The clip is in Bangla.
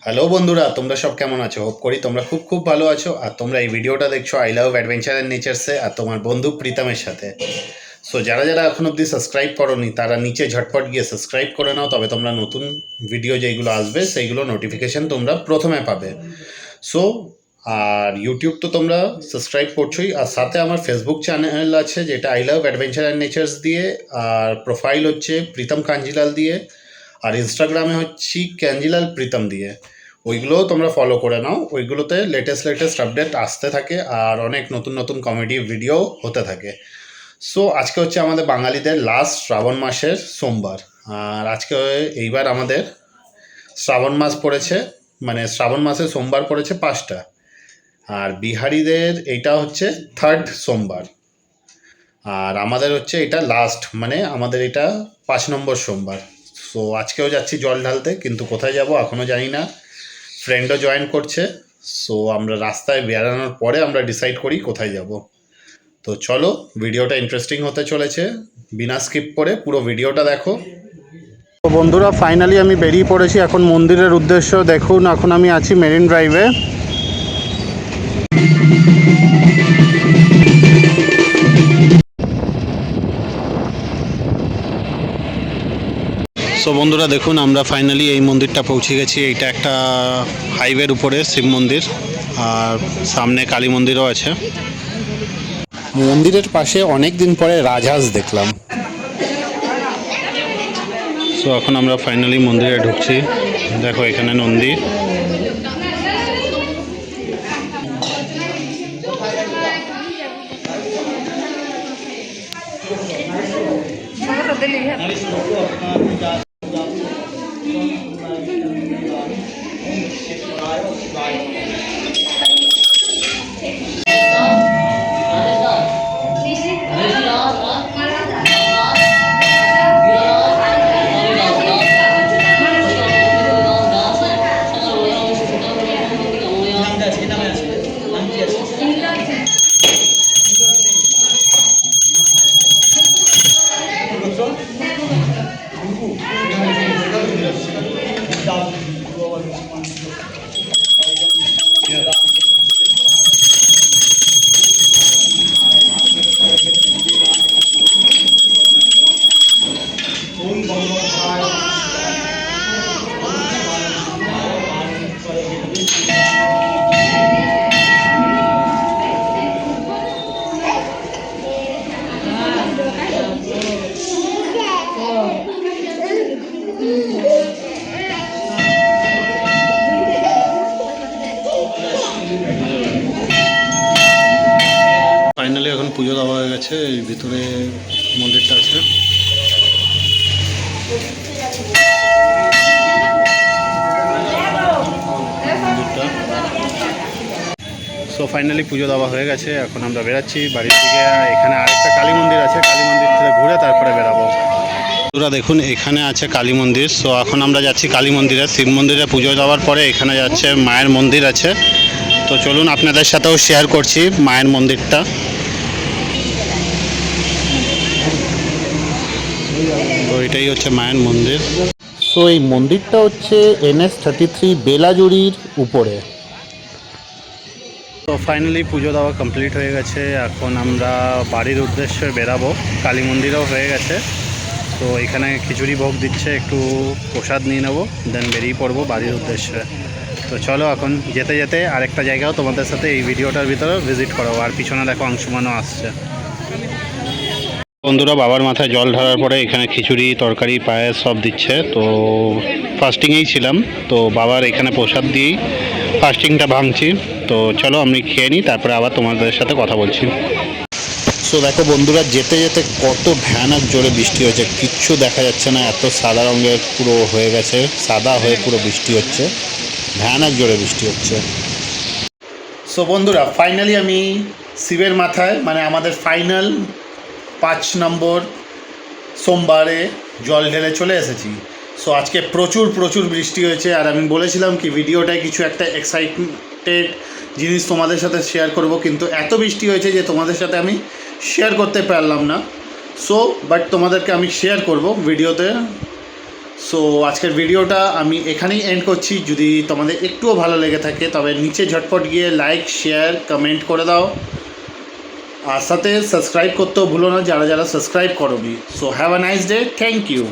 হ্যালো বন্ধুরা, তোমরা সব কেমন আছো? হোপ করি তোমরা খুব খুব ভালো আছো। আর তোমরা এই ভিডিওটা দেখছো আই লাভ অ্যাডভেঞ্চার অ্যান্ড নেচার্সে আর তোমার বন্ধু প্রীতমের সাথে। সো যারা যারা এখন অবধি সাবস্ক্রাইব করোনি তারা নিচে ঝটপট গিয়ে সাবস্ক্রাইব করে নাও, তবে তোমরা নতুন ভিডিও যেইগুলো আসবে সেইগুলো নোটিফিকেশন তোমরা প্রথমে পাবে। সো আর ইউটিউব তো তোমরা সাবস্ক্রাইব করছোই, আর সাথে আমার ফেসবুক চ্যানেল আছে যেটা I love adventure and nature's দিয়ে, আর প্রোফাইল হচ্ছে প্রীতম কাঞ্জিলাল দিয়ে, আর ইনস্টাগ্রামে হচ্ছে ক্যাঞ্জিলাল প্রীতম দিয়ে। ওইগুলোও তোমরা ফলো করে নাও, ওইগুলোতে লেটেস্ট আপডেট আসতে থাকে আর অনেক নতুন নতুন কমেডি ভিডিও হতে থাকে। সো আজকে হচ্ছে আমাদের বাঙালিদের লাস্ট শ্রাবণ মাসের সোমবার, আর আজকে এইবার আমাদের শ্রাবণ মাস পড়েছে, মানে শ্রাবণ মাসে সোমবার পড়েছে 5টা, আর বিহারিদের এইটা হচ্ছে থার্ড সোমবার, আর আমাদের হচ্ছে এটা লাস্ট, মানে আমাদের এটা 5 নম্বর সোমবার। সো আজকেও যাচ্ছি জল ঢালতে, কিন্তু কোথায় যাব এখনও জানি না। ফ্রেন্ডও জয়েন করছে। সো আমরা রাস্তায় বেরানোর পরে আমরা ডিসাইড করি কোথায় যাব। তো চলো, ভিডিওটা ইন্টারেস্টিং হতে চলেছে, বিনা স্কিপ করে পুরো ভিডিওটা দেখো। তো বন্ধুরা, ফাইনালি আমি বেরিয়ে পড়েছি এখন মন্দিরের উদ্দেশ্য। দেখুন, এখন আমি আছি মেরিন ড্রাইভে। সো বন্ধুরা দেখুন, আমরা ফাইনালি এই মন্দিরটা পৌঁছে গেছি। এইটা একটা হাইওয়ের উপরে শিব মন্দির, আর সামনে কালী মন্দিরও আছে। মন্দিরের পাশে অনেক দিন পরে রাজহাঁস দেখলাম। সো এখন আমরা ফাইনালি মন্দিরে ঢুকছি। দেখো এখানে নন্দী। ফাইনালি এখন পুজো দেওয়া হয়ে গেছে। এই ভিতরে মন্দিরটা আছে। মন্দিরটা সো ফাইনালি পুজো দেওয়া হয়ে গেছে। এখন আমরা বেরাচ্ছি বাড়ির দিকে। এখানে আরেকটা কালী মন্দির আছে, কালী মন্দির থেকে ঘুরে তারপরে বেরাবো। বন্ধুরা দেখুন, এখানে আছে কালী মন্দির। সো এখন আমরা যাচ্ছি কালী মন্দিরে। শিব মন্দিরে পুজো দেওয়ার পরে এখানে যাচ্ছে মায়ের মন্দির আছে। তো চলুন আপনাদের সাথেও শেয়ার করছি মায়ের মন্দিরটা। তো এটাই হচ্ছে মায়ের মন্দির। সো এই মন্দিরটা হচ্ছে NH33 বেলাজুড়ির উপরে। তো ফাইনালি পুজো দেওয়া কমপ্লিট হয়ে গেছে। এখন আমরা বাড়ির উদ্দেশ্যে বেরাবো। কালী মন্দিরেও হয়ে গেছে। তো এখানে খিচুড়ি ভোগ দিচ্ছে, একটু প্রসাদ নিয়ে নেবো, দেন বেরিয়ে পড়বো বাড়ির উদ্দেশ্যে। তো চলো, এখন যেতে যেতে আরেকটা জায়গাও তোমাদের সাথে এই ভিডিওটার ভিতরে ভিজিট করাবো। আর পিছনে দেখো অংশমানও আসছে। বন্ধুরা, বাবার মাথায় জল ঢালার পরে এখানে খিচুড়ি, তরকারি, পায়েস সব দিচ্ছে। তো ফাস্টিংয়েই ছিলাম, তো বাবার এখানে প্রসাদ দিয়েই ফাস্টিংটা ভাঙছি। তো চলো আমি খেয়ে নিই, তারপরে আবার তোমাদের সাথে কথা বলছি। সো দেখো বন্ধুরা, যেতে যেতে কত ভয়ানক জোরে বৃষ্টি হচ্ছে, কিচ্ছু দেখা যাচ্ছে না। এত সাদা রঙের পুরো হয়ে গেছে, সাদা হয়ে পুরো বৃষ্টি হচ্ছে, ভয়ানক জোরে বৃষ্টি হচ্ছে। সো বন্ধুরা, ফাইনালি আমি শিবের মাথায়, মানে আমাদের ফাইনাল 5 নম্বর সোমবারে জল ঢেলে চলে এসেছি। সো আজকে প্রচুর প্রচুর বৃষ্টি হয়েছে, আর আমি বলেছিলাম কি ভিডিওটায় কিছু একটা এক্সাইটেড জিনিস তোমাদের সাথে শেয়ার করব, কিন্তু এত বৃষ্টি হয়েছে যে তোমাদের সাথে আমি শেয়ার করতে পারলাম না। সো বাট তোমাদেরকে আমি শেয়ার করব ভিডিওতে। সো আজকের ভিডিওটা আমি এখানেই এন্ড করছি। যদি তোমাদের একটুও ভালো লেগে থাকে তবে নিচে ঝটপট গিয়ে লাইক শেয়ার কমেন্ট করে দাও, আর সাথে সাবস্ক্রাইব করতেও ভুলো না যারা যারা সাবস্ক্রাইব করোনি। So have a nice day, thank you.